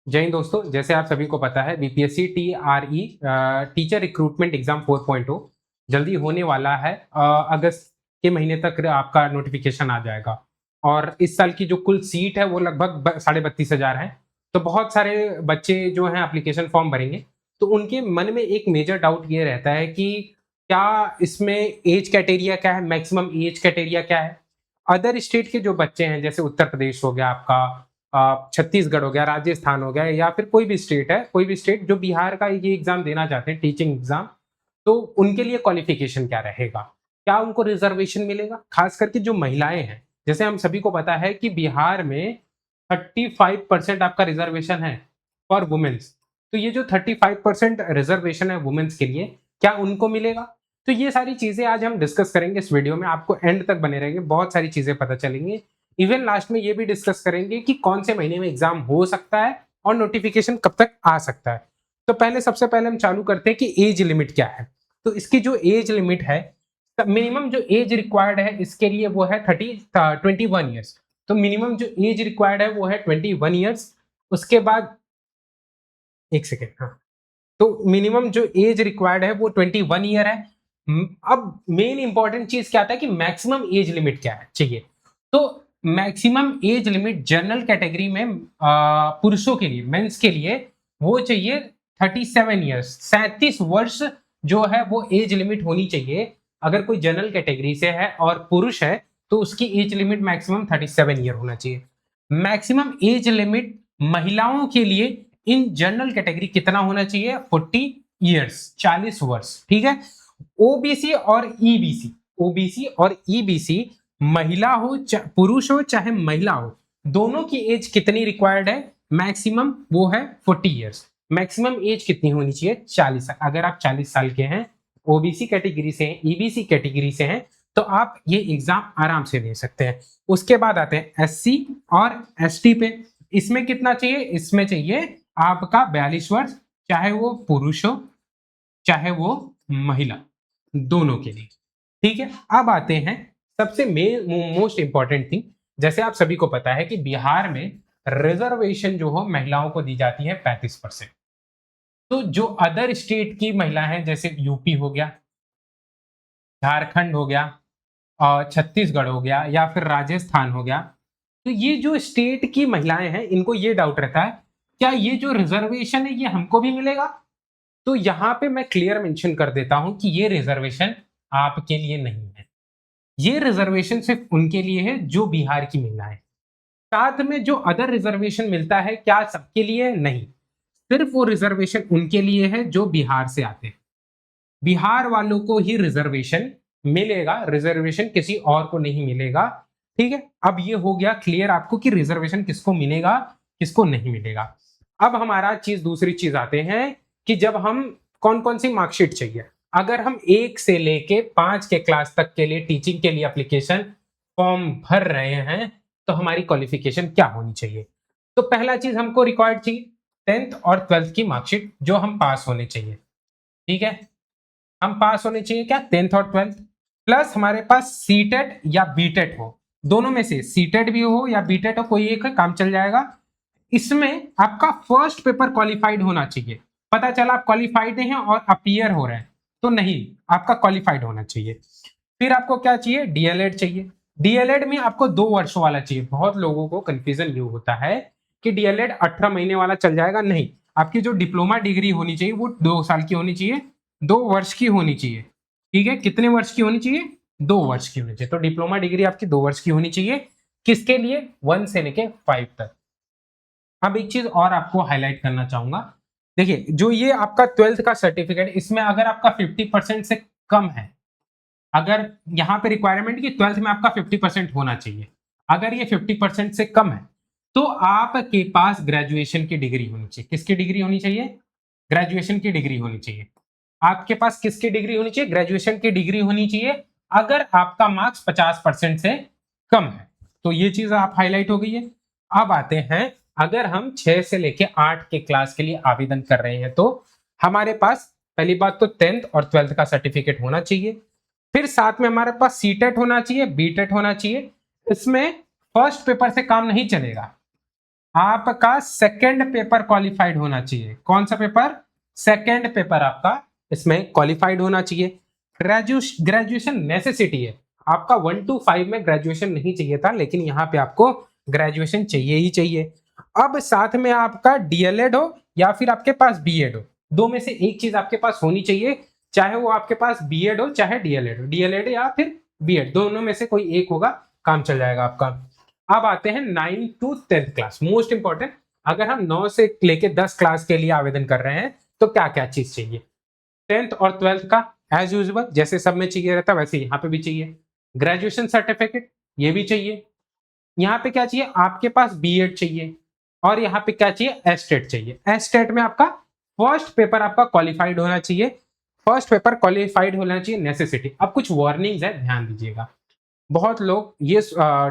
जय हिंद दोस्तों। जैसे आप सभी को पता है BPSC TRE teacher recruitment exam 4.0 जल्दी होने वाला है। अगस्त के महीने तक आपका नोटिफिकेशन आ जाएगा और इस साल की जो कुल सीट है वो लगभग 32,500 है। तो बहुत सारे बच्चे जो हैं एप्लीकेशन फॉर्म भरेंगे, तो उनके मन में एक मेजर डाउट ये रहता है कि क्या इसमें एज क्राइटेरिया क्या है, मैक्सिमम एज क्राइटेरिया क्या है। अदर स्टेट के जो बच्चे हैं जैसे उत्तर प्रदेश हो गया आपका, छत्तीसगढ़ हो गया, राजस्थान हो गया, या फिर कोई भी स्टेट है, कोई भी स्टेट जो बिहार का ये एग्जाम देना चाहते हैं टीचिंग एग्जाम, तो उनके लिए क्वालिफिकेशन क्या रहेगा, क्या उनको रिजर्वेशन मिलेगा। खास करके जो महिलाएं हैं, जैसे हम सभी को पता है कि बिहार में 35% आपका रिजर्वेशन है फॉर वुमेन्स। तो ये जो 35% रिजर्वेशन है वुमेन्स के लिए, क्या उनको मिलेगा। तो ये सारी चीजें आज हम डिस्कस करेंगे इस वीडियो में। आपको एंड तक बने रहेंगे, बहुत सारी चीजें पता चलेंगी। इवन लास्ट में ये भी डिस्कस करेंगे कि कौन से महीने में एग्जाम हो सकता है और नोटिफिकेशन कब तक आ सकता है। तो सबसे पहले हम चालू करते हैं कि एज लिमिट क्या है। तो इसकी जो एज लिमिट है, मिनिमम जो एज रिक्वायर्ड है इसके लिए वो है 21 ईयर्स। तो मिनिमम जो एज रिक्वायर्ड है वो है 21 ईयर्स। उसके बाद एक सेकेंड, हाँ, तो मिनिमम जो एज रिक्वायर्ड है वो 21 ईयर है। अब मेन इंपॉर्टेंट चीज क्या था कि मैक्सिमम एज लिमिट क्या है चाहिए। तो maximum age limit general category में पुरुषों के लिए, मेंस के लिए वो चाहिए 37 ईयर्स, 37 वर्ष जो है वो एज लिमिट होनी चाहिए। अगर कोई जनरल कैटेगरी से है और पुरुष है तो उसकी एज लिमिट मैक्सिमम 37 ईयर होना चाहिए। मैक्सिमम एज लिमिट महिलाओं के लिए इन जनरल कैटेगरी कितना होना चाहिए, 40 ईयर्स, 40 वर्ष। ठीक है। ओबीसी और ईबीसी, ओबीसी और ईबीसी, महिला हो पुरुष हो चाहे महिला हो, दोनों की एज कितनी रिक्वायर्ड है, मैक्सिमम वो है 40 ईयर्स। मैक्सिमम एज कितनी होनी चाहिए, 40 साल। अगर आप 40 साल के हैं, ओबीसी कैटेगरी से हैं, ईबीसी कैटेगरी से हैं, तो आप ये एग्जाम आराम से दे सकते हैं। उसके बाद आते हैं एससी और एसटी पे। इसमें कितना चाहिए, इसमें चाहिए आपका 42 वर्ष, चाहे वो पुरुष हो चाहे वो महिला, दोनों के लिए। ठीक है। अब आते हैं सबसे मेन मोस्ट इंपॉर्टेंट थिंग। जैसे आप सभी को पता है कि बिहार में रिजर्वेशन जो हो महिलाओं को दी जाती है 35%। तो जो अदर स्टेट की महिला हैं जैसे यूपी हो गया, झारखंड हो गया, और छत्तीसगढ़ हो गया, या फिर राजस्थान हो गया, तो ये जो स्टेट की महिलाएं हैं इनको ये डाउट रहता है क्या ये जो रिजर्वेशन है ये हमको भी मिलेगा। तो यहां पे मैं क्लियर मेंशन कर देता हूं कि ये रिजर्वेशन आपके लिए नहीं है। ये रिजर्वेशन सिर्फ उनके लिए है जो बिहार की महिलाएं। साथ में जो अदर रिजर्वेशन मिलता है क्या सबके लिए, नहीं। सिर्फ वो रिजर्वेशन उनके लिए है जो बिहार से आते हैं। बिहार वालों को ही रिजर्वेशन मिलेगा, रिजर्वेशन किसी और को नहीं मिलेगा। ठीक है। अब ये हो गया क्लियर आपको कि रिजर्वेशन किसको मिलेगा किसको नहीं मिलेगा। अब हमारा दूसरी चीज आते हैं कि जब हम कौन कौन सी मार्कशीट चाहिए। अगर हम 1 से लेके 5 के क्लास तक के लिए टीचिंग के लिए एप्लीकेशन फॉर्म भर रहे हैं, तो हमारी क्वालिफिकेशन क्या होनी चाहिए। तो पहला चीज हमको रिक्वायर्ड चाहिए 10th और 12th की मार्कशीट, जो हम पास होने चाहिए। ठीक है। हम पास होने चाहिए क्या, 10th और 12th, प्लस हमारे पास सीटेट या बीटेट हो। दोनों में से सीटेट भी हो या बीटेट हो, कोई एक काम चल जाएगा। इसमें आपका फर्स्ट पेपर क्वालिफाइड होना चाहिए। पता चला आप क्वालिफाइड हैं और अपीयर हो रहे हैं, तो नहीं, आपका क्वालिफाइड होना चाहिए। फिर आपको क्या चाहिए, डीएलएड चाहिए। डीएलएड में आपको 2 वर्षों वाला चाहिए। बहुत लोगों को कंफ्यूजन ये होता है कि डीएलएड 18 महीने वाला चल जाएगा, नहीं। आपकी जो डिप्लोमा डिग्री होनी चाहिए वो 2 साल की होनी चाहिए, 2 वर्ष की होनी चाहिए। ठीक है। कितने वर्ष की होनी चाहिए, 2 वर्ष की होनी चाहिए। तो डिप्लोमा डिग्री आपकी 2 वर्ष की होनी चाहिए। किसके लिए, 1 से लेके 5 तक। अब एक चीज और आपको हाईलाइट करना चाहूंगा। देखिए, जो ये आपका 12th का सर्टिफिकेट, इसमें अगर आपका 50% से कम है, अगर यहाँ पे रिक्वायरमेंट कि 12th में आपका 50% होना चाहिए, अगर ये 50% से कम है तो आपके पास ग्रेजुएशन की डिग्री होनी चाहिए। किसकी डिग्री होनी चाहिए, ग्रेजुएशन की डिग्री होनी चाहिए। आपके पास किसकी डिग्री होनी चाहिए, ग्रेजुएशन की डिग्री होनी चाहिए, अगर आपका मार्क्स 50% से कम है। तो ये चीज आप हाईलाइट हो गई है। अब आते हैं, अगर हम 6 से लेके 8 के क्लास के लिए आवेदन कर रहे हैं तो हमारे पास पहली बात तो 10th और 12th का सर्टिफिकेट होना चाहिए। फिर साथ में हमारे पास सीटेट होना चाहिए, बीटेट होना चाहिए। इसमें फर्स्ट पेपर से काम नहीं चलेगा। आपका सेकंड पेपर क्वालिफाइड होना चाहिए। कौन सा पेपर? सेकंड पेपर आपका इसमें क्वालिफाइड होना चाहिए। ग्रेजुएशन नेसेसिटी है, आपका 1 to 5 में ग्रेजुएशन नहीं चाहिए था, लेकिन यहाँ पे आपको ग्रेजुएशन चाहिए ही चाहिए। अब साथ में आपका डीएलएड हो या फिर आपके पास बीएड हो, दो में से एक चीज आपके पास होनी चाहिए, चाहे वो आपके पास बीएड हो चाहे डीएलएड हो, डीएलएड या फिर बीएड, दोनों में से कोई एक होगा, काम चल जाएगा आपका। अब आते हैं 9 to 10th class, most important. अगर हम 9 से लेके 10 क्लास के लिए आवेदन कर रहे हैं तो क्या क्या चीज चाहिए? 10th और 12th का एज यूजुअल जैसे सब में चाहिए रहता वैसे यहाँ पे भी चाहिए। ग्रेजुएशन सर्टिफिकेट ये भी चाहिए। यहाँ पे क्या चाहिए? आपके पास बीएड चाहिए। और यहाँ पे क्या चाहिए? एस्टेट चाहिए। एस्टेट में आपका फर्स्ट पेपर आपका क्वालिफाइड होना चाहिए। फर्स्ट पेपर क्वालिफाइड होना चाहिए, नेसेसिटी। अब कुछ वार्निंग्स है, ध्यान दीजिएगा। बहुत लोग ये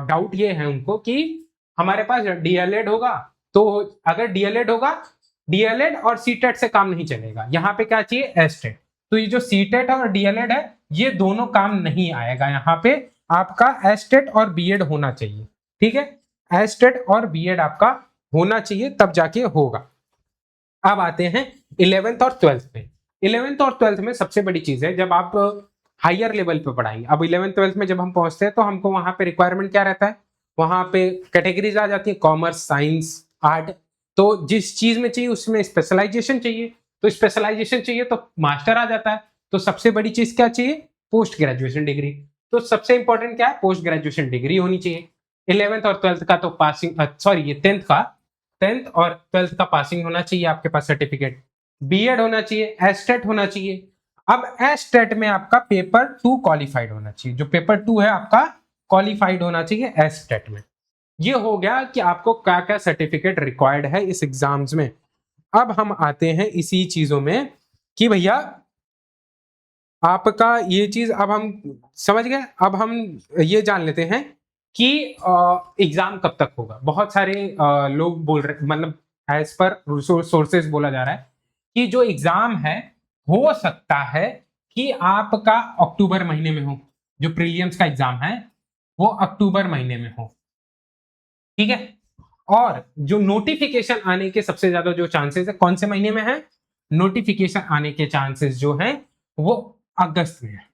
डाउट ये है उनको कि हमारे पास डीएलएड होगा, तो अगर डीएलएड होगा, डीएलएड और सीटेट से काम नहीं चलेगा। यहाँ पे क्या चाहिए? एस्टेट। तो ये जो सीटेट और डीएलएड है ये दोनों काम नहीं आएगा, यहाँ पे आपका एस्टेट और बीएड होना चाहिए। ठीक है, एस्टेट और बीएड आपका होना चाहिए, तब जाके होगा। अब आते हैं 11th और 12th में। 11th और 12th में सबसे बड़ी चीज है, जब आप हायर लेवल पे पढ़ाएंगे। अब 11th 12th में जब हम पहुंचते हैं तो हमको वहां पे रिक्वायरमेंट क्या रहता है? वहां पे कैटेगरीज आ जाती है, कॉमर्स, साइंस, आर्ट। तो जिस चीज में चाहिए उसमें स्पेशलाइजेशन चाहिए, तो स्पेशलाइजेशन चाहिए तो मास्टर आ जाता है। तो सबसे बड़ी चीज क्या चाहिए? Post graduation degree. तो सबसे इंपॉर्टेंट क्या है? पोस्ट ग्रेजुएशन डिग्री होनी चाहिए। 11th और 12th का तो पासिंग, सॉरी ये 10th और 12th का पासिंग होना चाहिए आपके पास सर्टिफिकेट। बीएड होना चाहिए, एस्टेट होना चाहिए। अब एस्टेट में आपका पेपर 2 क्वालिफाइड होना चाहिए, जो पेपर 2 है आपका क्वालिफाइड होना चाहिए एस्टेट में। ये हो गया कि आपको क्या क्या सर्टिफिकेट रिक्वायर्ड है इस एग्जाम्स में। अब हम आते हैं इसी चीजों में कि भैया आपका ये चीज अब हम समझ गए। अब हम ये जान लेते हैं कि एग्जाम कब तक होगा। बहुत सारे लोग बोल रहे, मतलब एज पर सोर्सेज बोला जा रहा है कि जो एग्जाम है हो सकता है कि आपका अक्टूबर महीने में हो। जो प्रीलिम्स का एग्जाम है वो अक्टूबर महीने में हो, ठीक है। और जो नोटिफिकेशन आने के सबसे ज्यादा जो चांसेस है, कौन से महीने में है? नोटिफिकेशन आने के चांसेस जो हैं वो अगस्त में है।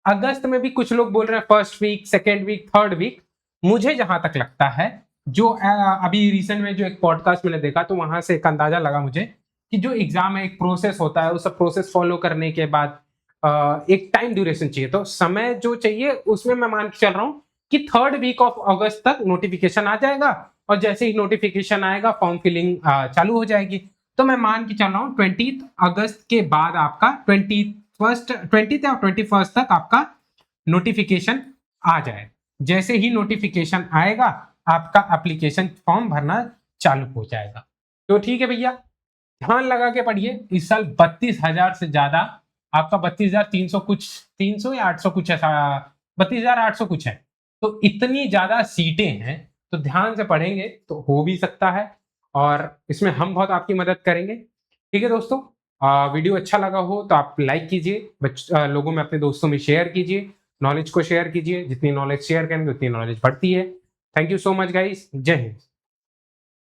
अगस्त में भी कुछ लोग बोल रहे हैं first week, second week, third week. मुझे जहां तक लगता है, जो अभी रिसेंट में जो एक पॉडकास्ट मैंने देखा तो वहां से एक अंदाजा लगा मुझे कि जो एग्जाम है एक प्रोसेस होता है, उस प्रोसेस फॉलो करने के बाद एक टाइम ड्यूरेशन चाहिए। तो समय जो चाहिए उसमें मैं मान के चल रहा हूँ कि थर्ड वीक ऑफ अगस्त तक नोटिफिकेशन आ जाएगा, और जैसे ही नोटिफिकेशन आएगा फॉर्म फिलिंग चालू हो जाएगी। तो मैं मान के चल रहा हूँ 20 अगस्त के बाद आपका 20 या 21 तक आपका नोटिफिकेशन आ जाए। जैसे ही नोटिफिकेशन आएगा आपका एप्लीकेशन फॉर्म भरना चालू हो जाएगा। तो ठीक है भैया, ध्यान लगा के पढ़िए। इस साल 32,000 से ज्यादा, आपका 32,300 कुछ, 300 या 800 कुछ ऐसा, 32,800 कुछ है। तो इतनी ज्यादा सीटें हैं, तो ध्यान से पढ़ेंगे तो हो भी सकता है, और इसमें हम बहुत आपकी मदद करेंगे। ठीक है दोस्तों, वीडियो अच्छा लगा हो तो आप लाइक कीजिए, लोगों में अपने दोस्तों में शेयर कीजिए, नॉलेज को शेयर कीजिए। जितनी नॉलेज शेयर करेंगे उतनी नॉलेज बढ़ती है। Thank you so much guys, जय हिंद।